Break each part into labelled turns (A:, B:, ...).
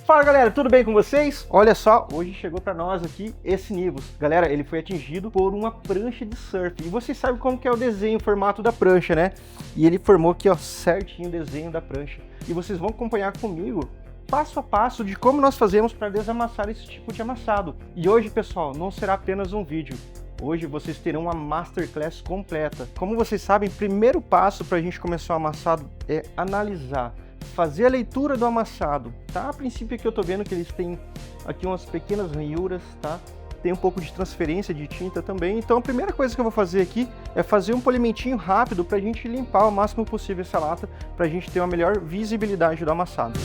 A: Fala galera, tudo bem com vocês? Olha só, hoje chegou pra nós aqui esse Nivus. Galera, ele foi atingido por uma prancha de surf. E vocês sabem como que é o desenho, o formato da prancha, né? E ele formou aqui, ó, certinho o desenho da prancha. E vocês vão acompanhar comigo passo a passo de como nós fazemos para desamassar esse tipo de amassado. E hoje, pessoal, não será apenas um vídeo. Hoje vocês terão uma Masterclass completa. Como vocês sabem, primeiro passo para a gente começar o amassado é analisar, fazer a leitura do amassado, tá? A princípio aqui eu tô vendo que eles têm aqui umas pequenas ranhuras, tá? Tem um pouco de transferência de tinta também. Então a primeira coisa que eu vou fazer aqui é fazer um polimentinho rápido para a gente limpar o máximo possível essa lata, para a gente ter uma melhor visibilidade do amassado.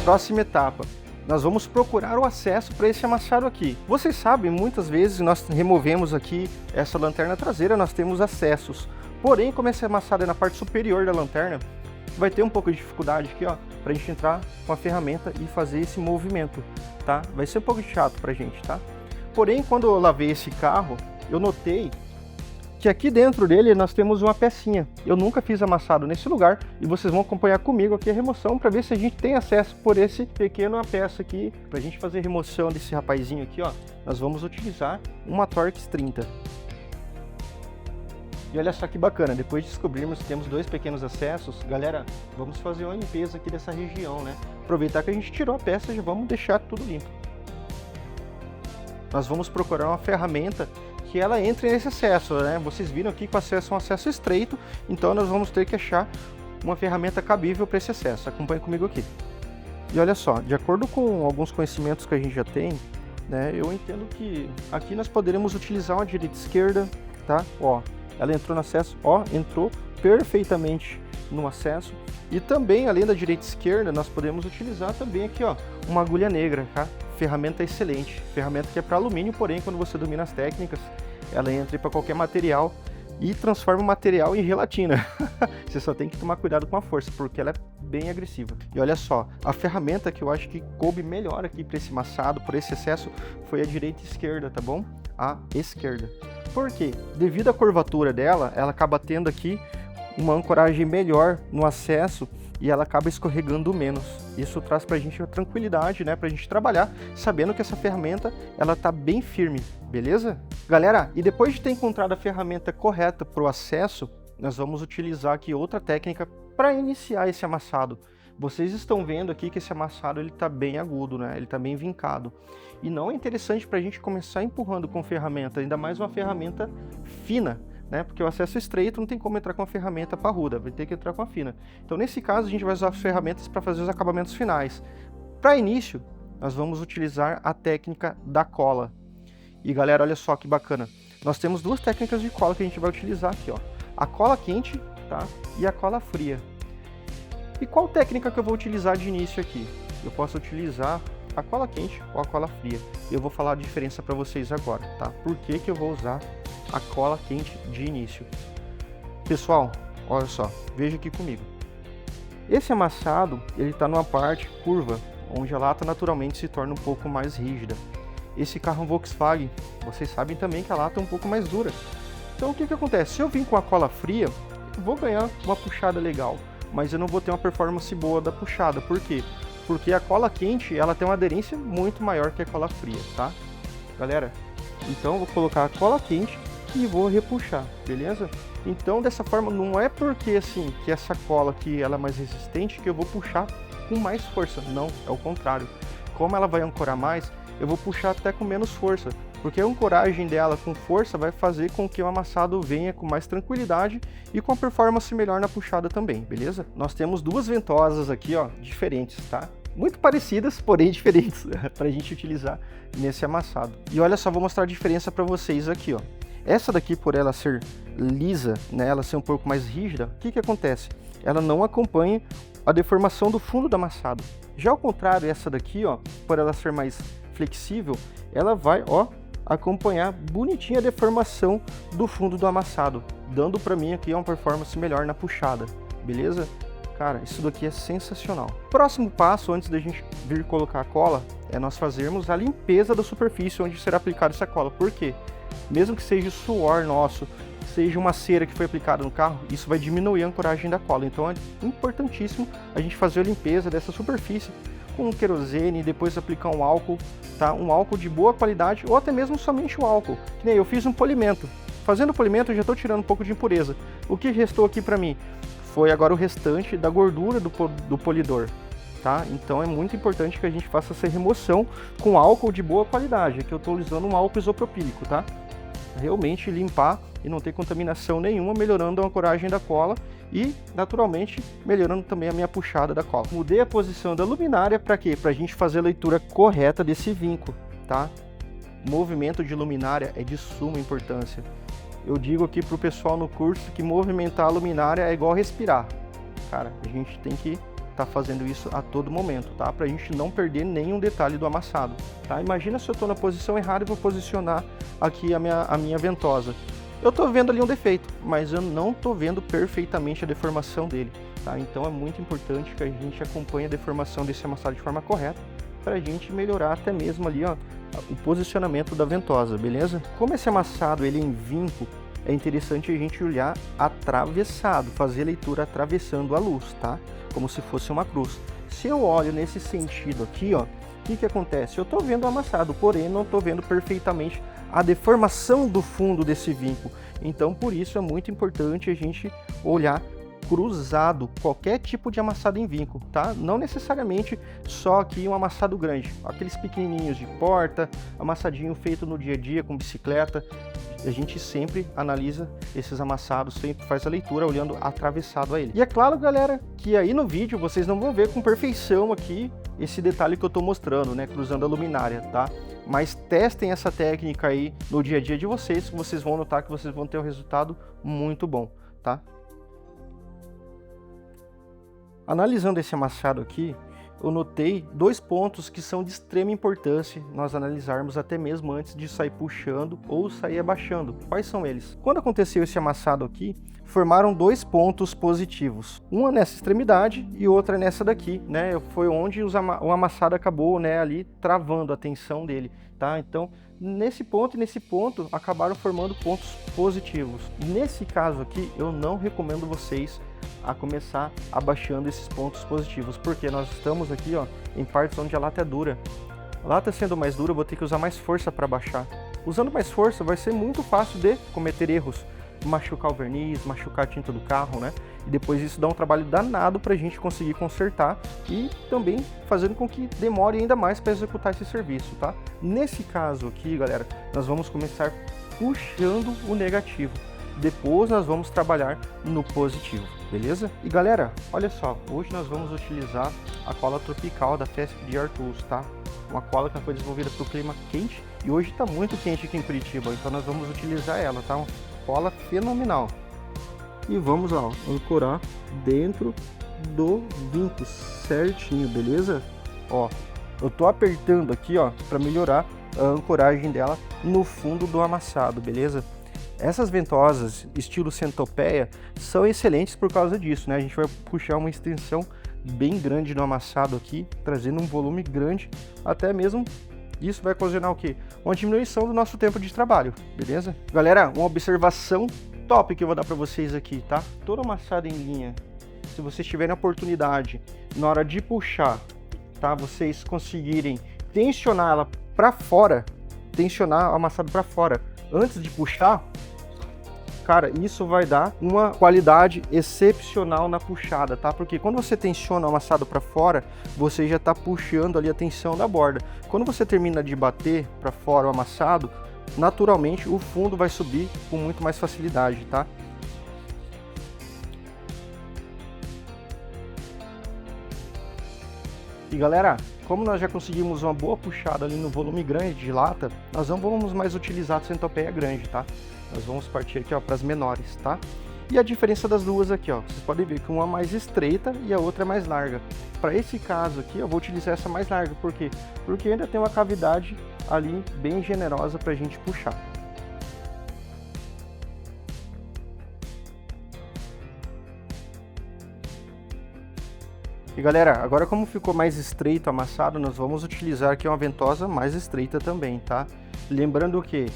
A: Próxima etapa, nós vamos procurar o acesso para esse amassado aqui. Vocês sabem, muitas vezes nós removemos aqui essa lanterna traseira, nós temos acessos. Porém, como esse amassado é na parte superior da lanterna, vai ter um pouco de dificuldade aqui, ó, para a gente entrar com a ferramenta e fazer esse movimento, tá? Vai ser um pouco chato para a gente, tá? Porém, quando eu lavei esse carro, eu notei que aqui dentro dele nós temos uma pecinha. Eu nunca fiz amassado nesse lugar e vocês vão acompanhar comigo aqui a remoção para ver se a gente tem acesso por esse pequeno peça aqui. Para a gente fazer a remoção desse rapazinho aqui, ó, nós vamos utilizar uma Torx 30. E olha só que bacana, depois de descobrirmos que temos dois pequenos acessos, galera, vamos fazer uma limpeza aqui dessa região, né? Aproveitar que a gente tirou a peça e já vamos deixar tudo limpo. Nós vamos procurar uma ferramenta que ela entre nesse acesso, né? Vocês viram aqui que o acesso é um acesso estreito, então nós vamos ter que achar uma ferramenta cabível para esse acesso. Acompanhe comigo aqui. E olha só, de acordo com alguns conhecimentos que a gente já tem, né? Eu entendo que aqui nós poderemos utilizar uma direita e esquerda, tá? Ó, ela entrou no acesso, ó, entrou perfeitamente no acesso. E também, além da direita e esquerda, nós podemos utilizar também aqui, ó, uma agulha negra, tá? Ferramenta excelente, ferramenta que é para alumínio, porém quando você domina as técnicas, ela entra para qualquer material e transforma o material em gelatina. Você só tem que tomar cuidado com a força, porque ela é bem agressiva. E olha só, a ferramenta que eu acho que coube melhor aqui para esse amassado, por esse excesso, foi a direita e esquerda, tá bom? A esquerda. Por quê? Devido à curvatura dela, ela acaba tendo aqui uma ancoragem melhor no acesso e ela acaba escorregando menos. Isso traz pra gente uma tranquilidade, né, pra gente trabalhar, sabendo que essa ferramenta, ela tá bem firme, beleza? Galera, e depois de ter encontrado a ferramenta correta pro acesso, nós vamos utilizar aqui outra técnica para iniciar esse amassado. Vocês estão vendo aqui que esse amassado ele tá bem agudo, né? Ele tá bem vincado. E não é interessante pra gente começar empurrando com ferramenta, ainda mais uma ferramenta fina, né? Porque o acesso estreito não tem como entrar com a ferramenta parruda, vai ter que entrar com a fina. Então nesse caso a gente vai usar as ferramentas para fazer os acabamentos finais. Para início, nós vamos utilizar a técnica da cola. E galera, olha só que bacana. Nós temos duas técnicas de cola que a gente vai utilizar aqui, ó. A cola quente, tá? E a cola fria. E qual técnica que eu vou utilizar de início aqui? Eu posso utilizar a cola quente ou a cola fria. Eu vou falar a diferença para vocês agora, tá? Por que que eu vou usar a cola quente de início? Pessoal, olha só, veja aqui comigo. Esse amassado, ele está numa parte curva, onde a lata naturalmente se torna um pouco mais rígida. Esse carro Volkswagen, vocês sabem também que a lata é um pouco mais dura. Então o que que acontece? Se eu vim com a cola fria, eu vou ganhar uma puxada legal, mas eu não vou ter uma performance boa da puxada. Por quê? Porque a cola quente, ela tem uma aderência muito maior que a cola fria, tá? Galera, então eu vou colocar a cola quente e vou repuxar, beleza? Então dessa forma, não é porque assim, que essa cola aqui ela é mais resistente que eu vou puxar com mais força, não, é o contrário. Como ela vai ancorar mais, eu vou puxar até com menos força, porque a ancoragem dela com força vai fazer com que o amassado venha com mais tranquilidade e com a performance melhor na puxada também, beleza? Nós temos duas ventosas aqui, ó, diferentes, tá? Muito parecidas, porém diferentes, para a gente utilizar nesse amassado. E olha só, vou mostrar a diferença para vocês aqui, ó. Essa daqui, por ela ser lisa, né, ela ser um pouco mais rígida, o que que acontece? Ela não acompanha a deformação do fundo do amassado. Já ao contrário, essa daqui, ó, por ela ser mais flexível, ela vai, ó, acompanhar bonitinha a deformação do fundo do amassado, dando para mim aqui uma performance melhor na puxada, beleza? Cara, isso daqui é sensacional. Próximo passo, antes da gente vir colocar a cola, é nós fazermos a limpeza da superfície onde será aplicada essa cola. Por quê? mesmo que seja suor nosso, seja uma cera que foi aplicada no carro, isso vai diminuir a ancoragem da cola. Então é importantíssimo a gente fazer a limpeza dessa superfície com um querosene e depois aplicar um álcool, tá? Um álcool de boa qualidade ou até mesmo somente o álcool. Que nem eu fiz um polimento. Fazendo o polimento eu já estou tirando um pouco de impureza. O que restou aqui para mim foi agora o restante da gordura do polidor. Tá? Então é muito importante que a gente faça essa remoção com álcool de boa qualidade. Aqui eu estou usando um álcool isopropílico, tá? Realmente limpar e não ter contaminação nenhuma, melhorando a ancoragem da cola e, naturalmente, melhorando também a minha puxada da cola. Mudei a posição da luminária para quê? Para a gente fazer a leitura correta desse vinco, tá? Movimento de luminária é de suma importância. Eu digo aqui para o pessoal no curso que movimentar a luminária é igual respirar. Cara, a gente tem que estar fazendo isso a todo momento, tá? Para a gente não perder nenhum detalhe do amassado, tá? Imagina se eu estou na posição errada e vou posicionar aqui a minha ventosa. Eu estou vendo ali um defeito, mas eu não estou vendo perfeitamente a deformação dele, tá? Então é muito importante que a gente acompanhe a deformação desse amassado de forma correta para a gente melhorar até mesmo ali, ó, o posicionamento da ventosa, beleza? Como esse amassado ele é em vinco, é interessante a gente olhar atravessado, fazer a leitura atravessando a luz, tá? Como se fosse uma cruz. Se eu olho nesse sentido aqui, ó, o que acontece? Eu estou vendo o amassado, porém não estou vendo perfeitamente a deformação do fundo desse vinco. Então, por isso é muito importante a gente olhar cruzado qualquer tipo de amassado em vinco, tá? Não necessariamente só aqui um amassado grande, aqueles pequenininhos de porta, amassadinho feito no dia a dia com bicicleta. A gente sempre analisa esses amassados, sempre faz a leitura olhando atravessado a ele. E é claro, galera, que aí no vídeo vocês não vão ver com perfeição aqui esse detalhe que eu estou mostrando, né, cruzando a luminária, tá? Mas testem essa técnica aí no dia a dia de vocês, que vocês vão notar que vocês vão ter um resultado muito bom, tá? Analisando esse amassado aqui, eu notei dois pontos que são de extrema importância nós analisarmos até mesmo antes de sair puxando ou sair abaixando. Quais são eles? Quando aconteceu esse amassado aqui, formaram dois pontos positivos. Uma nessa extremidade e outra nessa daqui, né? Foi onde o amassado acabou, né, ali travando a tensão dele, tá? Então, nesse ponto e nesse ponto acabaram formando pontos positivos. Nesse caso aqui, eu não recomendo vocês a começar abaixando esses pontos positivos, porque nós estamos aqui, ó, em partes onde a lata é dura. A lata sendo mais dura, eu vou ter que usar mais força para baixar. Usando mais força, vai ser muito fácil de cometer erros, machucar o verniz, machucar a tinta do carro, né? E depois isso dá um trabalho danado para a gente conseguir consertar e também fazendo com que demore ainda mais para executar esse serviço, tá? Nesse caso aqui, galera, nós vamos começar puxando o negativo. Depois nós vamos trabalhar no positivo, beleza? E galera, olha só, hoje nós vamos utilizar a cola tropical da Fesp DR Tools, tá? Uma cola que foi desenvolvida para o clima quente e hoje está muito quente aqui em Curitiba, então nós vamos utilizar ela, tá? Uma cola fenomenal. E vamos, ó, ancorar dentro do vinco certinho, beleza? Ó, eu tô apertando aqui, ó, para melhorar a ancoragem dela no fundo do amassado, beleza? Essas ventosas estilo centopeia são excelentes por causa disso, né? A gente vai puxar uma extensão bem grande no amassado aqui, trazendo um volume grande, até mesmo isso vai ocasionar o quê? Uma diminuição do nosso tempo de trabalho, beleza? Galera, uma observação top que eu vou dar para vocês aqui, tá? Toda amassada em linha, se vocês tiverem a oportunidade, na hora de puxar, tá? Vocês conseguirem tensionar ela para fora, tensionar o amassado para fora antes de puxar, cara, isso vai dar uma qualidade excepcional na puxada, tá? Porque quando você tensiona o amassado para fora, você já está puxando ali a tensão da borda. Quando você termina de bater para fora o amassado, naturalmente o fundo vai subir com muito mais facilidade, tá? E galera, como nós já conseguimos uma boa puxada ali no volume grande de lata, nós não vamos mais utilizar a centopeia grande, tá? Nós vamos partir aqui, ó, para as menores, tá? E a diferença das duas aqui, ó, vocês podem ver que uma é mais estreita e a outra é mais larga. Para esse caso aqui, eu vou utilizar essa mais larga, por quê? Porque ainda tem uma cavidade ali bem generosa para a gente puxar. E galera, agora como ficou mais estreito o amassado, nós vamos utilizar aqui uma ventosa mais estreita também, tá? Lembrando que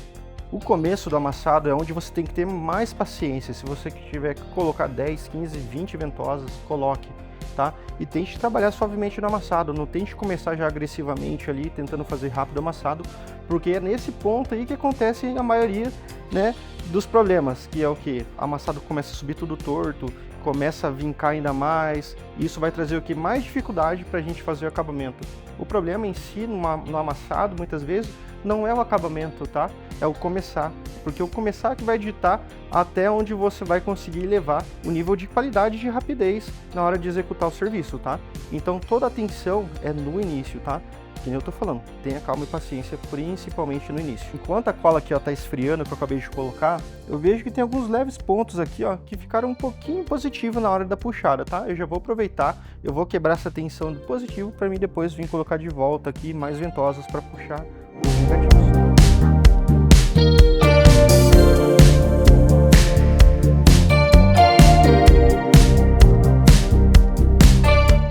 A: O começo do amassado é onde você tem que ter mais paciência. Se você tiver que colocar 10, 15, 20 ventosas, coloque, tá? E tente trabalhar suavemente no amassado, não tente começar já agressivamente ali, tentando fazer rápido o amassado, porque é nesse ponto aí que acontece a maioria, né, dos problemas, que é o que? O amassado começa a subir tudo torto, começa a vincar ainda mais, e isso vai trazer o que? Mais dificuldade para a gente fazer o acabamento. O problema em si, no amassado, muitas vezes, não é o acabamento, tá? É o começar, porque o começar que vai ditar até onde você vai conseguir levar o nível de qualidade e de rapidez na hora de executar o serviço, tá? Então toda a atenção é no início, tá? Que nem eu tô falando, tenha calma e paciência, principalmente no início. Enquanto a cola aqui, ó, tá esfriando, que eu acabei de colocar, eu vejo que tem alguns leves pontos aqui, ó, que ficaram um pouquinho positivo na hora da puxada, tá? Eu já vou aproveitar, eu vou quebrar essa tensão do positivo para mim depois vir colocar de volta aqui mais ventosas para puxar os negativos.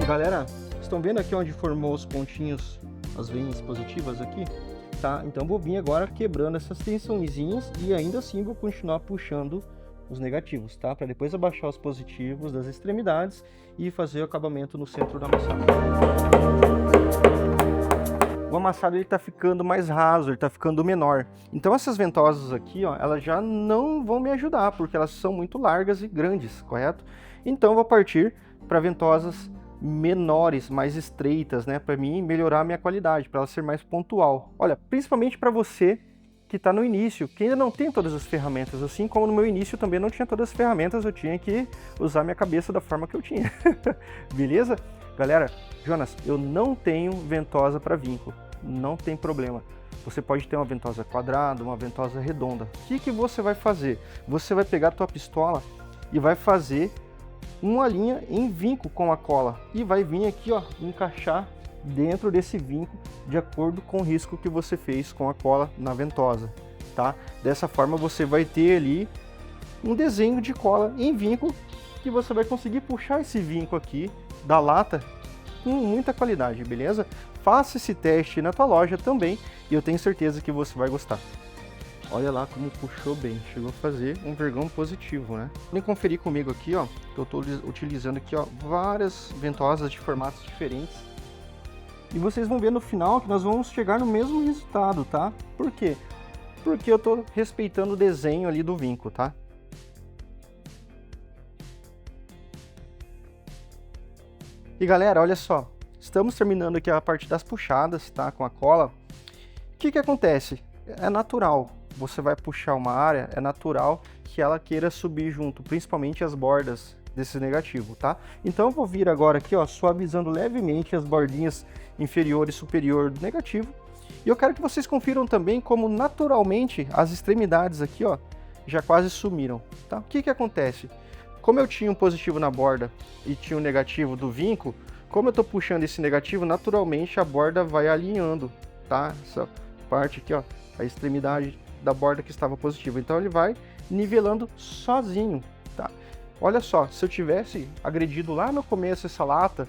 A: E galera, estão vendo aqui onde formou os pontinhos, as veias positivas aqui? Tá? Então vou vir agora quebrando essas tensõezinhas e ainda assim vou continuar puxando os negativos, tá? Para depois abaixar os positivos das extremidades e fazer o acabamento no centro do amassado. O amassado ele tá ficando mais raso, ele tá ficando menor. Então essas ventosas aqui, ó, elas já não vão me ajudar, porque elas são muito largas e grandes, correto? Então eu vou partir para ventosas menores, mais estreitas, né, para mim melhorar a minha qualidade, para ela ser mais pontual. Olha, principalmente para você que está no início, que ainda não tem todas as ferramentas, assim como no meu início também não tinha todas as ferramentas, eu tinha que usar minha cabeça da forma que eu tinha. Beleza? Galera, Jonas, eu não tenho ventosa para vinco, não tem problema. Você pode ter uma ventosa quadrada, uma ventosa redonda. O que você vai fazer? Você vai pegar a tua pistola e vai fazer uma linha em vinco com a cola e vai vir aqui, ó, encaixar dentro desse vinco de acordo com o risco que você fez com a cola na ventosa, tá? Dessa forma você vai ter ali um desenho de cola em vinco que você vai conseguir puxar esse vinco aqui da lata com muita qualidade, beleza? Faça esse teste na tua loja também e eu tenho certeza que você vai gostar. Olha lá como puxou bem, chegou a fazer um vergão positivo, né? Podem conferir comigo aqui, ó, que eu estou utilizando aqui, ó, várias ventosas de formatos diferentes. E vocês vão ver no final que nós vamos chegar no mesmo resultado, tá? Por quê? Porque eu estou respeitando o desenho ali do vinco, tá? E galera, olha só, estamos terminando aqui a parte das puxadas, tá? Com a cola. O que acontece? É natural. Você vai puxar uma área, é natural que ela queira subir junto, principalmente as bordas desse negativo, tá? Então eu vou vir agora aqui, ó, suavizando levemente as bordinhas inferior e superior do negativo. E eu quero que vocês confiram também como naturalmente as extremidades aqui, ó, já quase sumiram, tá? O que acontece? Como eu tinha um positivo na borda e tinha um negativo do vinco, como eu tô puxando esse negativo, naturalmente a borda vai alinhando, tá? Essa parte aqui, ó, a extremidade da borda que estava positiva. Então ele vai nivelando sozinho, tá? Olha só, se eu tivesse agredido lá no começo essa lata,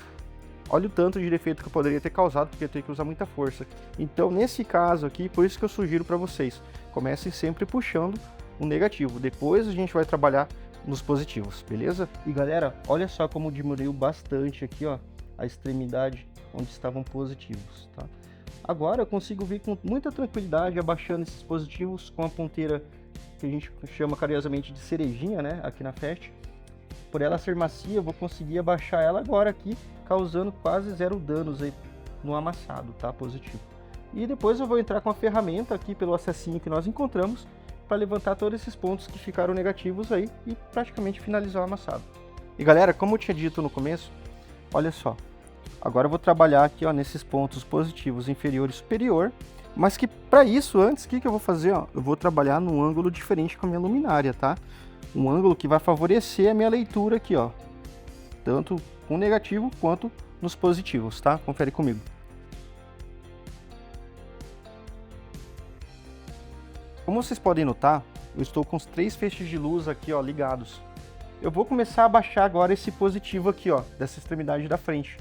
A: olha o tanto de defeito que eu poderia ter causado, porque eu tenho que usar muita força. Então nesse caso aqui, por isso que eu sugiro para vocês, comecem sempre puxando o negativo, depois a gente vai trabalhar nos positivos, beleza? E galera, olha só como diminuiu bastante aqui, ó, a extremidade onde estavam positivos, tá? Agora eu consigo vir com muita tranquilidade abaixando esses positivos com a ponteira que a gente chama carinhosamente de cerejinha, né, aqui na Fast. Por ela ser macia, eu vou conseguir abaixar ela agora aqui, causando quase zero danos aí no amassado, tá, positivo. E depois eu vou entrar com a ferramenta aqui pelo acessinho que nós encontramos para levantar todos esses pontos que ficaram negativos aí e praticamente finalizar o amassado. E galera, como eu tinha dito no começo, olha só. Agora eu vou trabalhar aqui, ó, nesses pontos positivos inferior e superior, mas que para isso, antes, o que eu vou fazer? Ó? Eu vou trabalhar num ângulo diferente com a minha luminária, tá? Um ângulo que vai favorecer a minha leitura aqui, ó, tanto com negativo quanto nos positivos, tá? Confere comigo. Como vocês podem notar, eu estou com os 3 feixes de luz aqui, ó, ligados. Eu vou começar a baixar agora esse positivo aqui, ó, dessa extremidade da frente.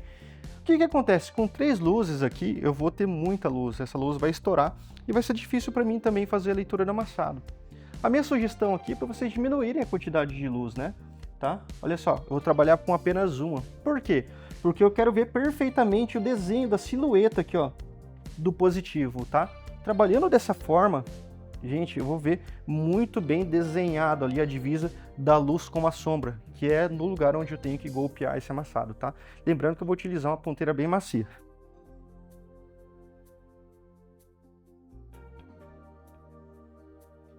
A: O que acontece? Com 3 luzes aqui, eu vou ter muita luz. Essa luz vai estourar e vai ser difícil para mim também fazer a leitura do amassado. A minha sugestão aqui é para vocês diminuírem a quantidade de luz, né? Tá? Olha só, eu vou trabalhar com apenas uma. Por quê? Porque eu quero ver perfeitamente o desenho da silhueta aqui, ó, do positivo, tá? Trabalhando dessa forma, gente, eu vou ver muito bem desenhado ali a divisa da luz com a sombra, que é no lugar onde eu tenho que golpear esse amassado, tá? Lembrando que eu vou utilizar uma ponteira bem macia.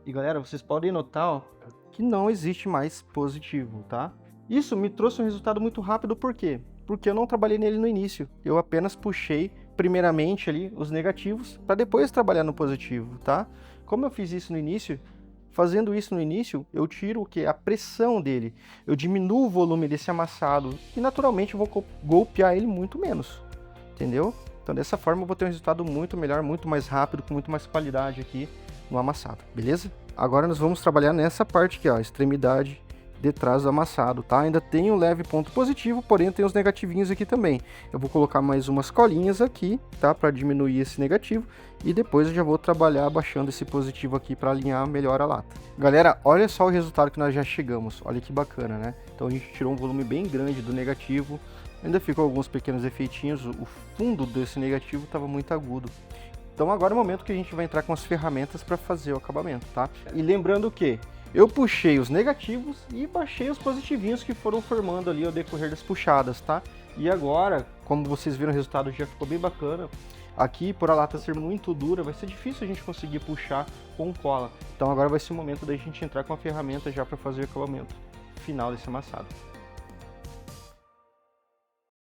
A: E galera, vocês podem notar, ó, que não existe mais positivo, tá? Isso me trouxe um resultado muito rápido, por quê? Porque eu não trabalhei nele no início, eu apenas puxei primeiramente ali os negativos para depois trabalhar no positivo, tá? Como eu fiz isso no início, fazendo isso no início, eu tiro o que? A pressão dele, eu diminuo o volume desse amassado e naturalmente eu vou golpear ele muito menos, entendeu? Então dessa forma eu vou ter um resultado muito melhor, muito mais rápido, com muito mais qualidade aqui no amassado, beleza? Agora nós vamos trabalhar nessa parte aqui, ó, extremidade de trás do amassado, tá? Ainda tem um leve ponto positivo, porém tem os negativinhos aqui também. Eu vou colocar mais umas colinhas aqui, tá? Para diminuir esse negativo e depois eu já vou trabalhar abaixando esse positivo aqui para alinhar melhor a lata. Galera, olha só o resultado que nós já chegamos, olha que bacana, né? Então a gente tirou um volume bem grande do negativo, ainda ficou alguns pequenos efeitinhos, o fundo desse negativo estava muito agudo. Então agora é o momento que a gente vai entrar com as ferramentas para fazer o acabamento, tá? E lembrando que eu puxei os negativos e baixei os positivinhos que foram formando ali ao decorrer das puxadas, tá? E agora, como vocês viram, o resultado já ficou bem bacana. Aqui, por a lata ser muito dura, vai ser difícil a gente conseguir puxar com cola. Então agora vai ser o momento da gente entrar com a ferramenta já para fazer o acabamento final desse amassado.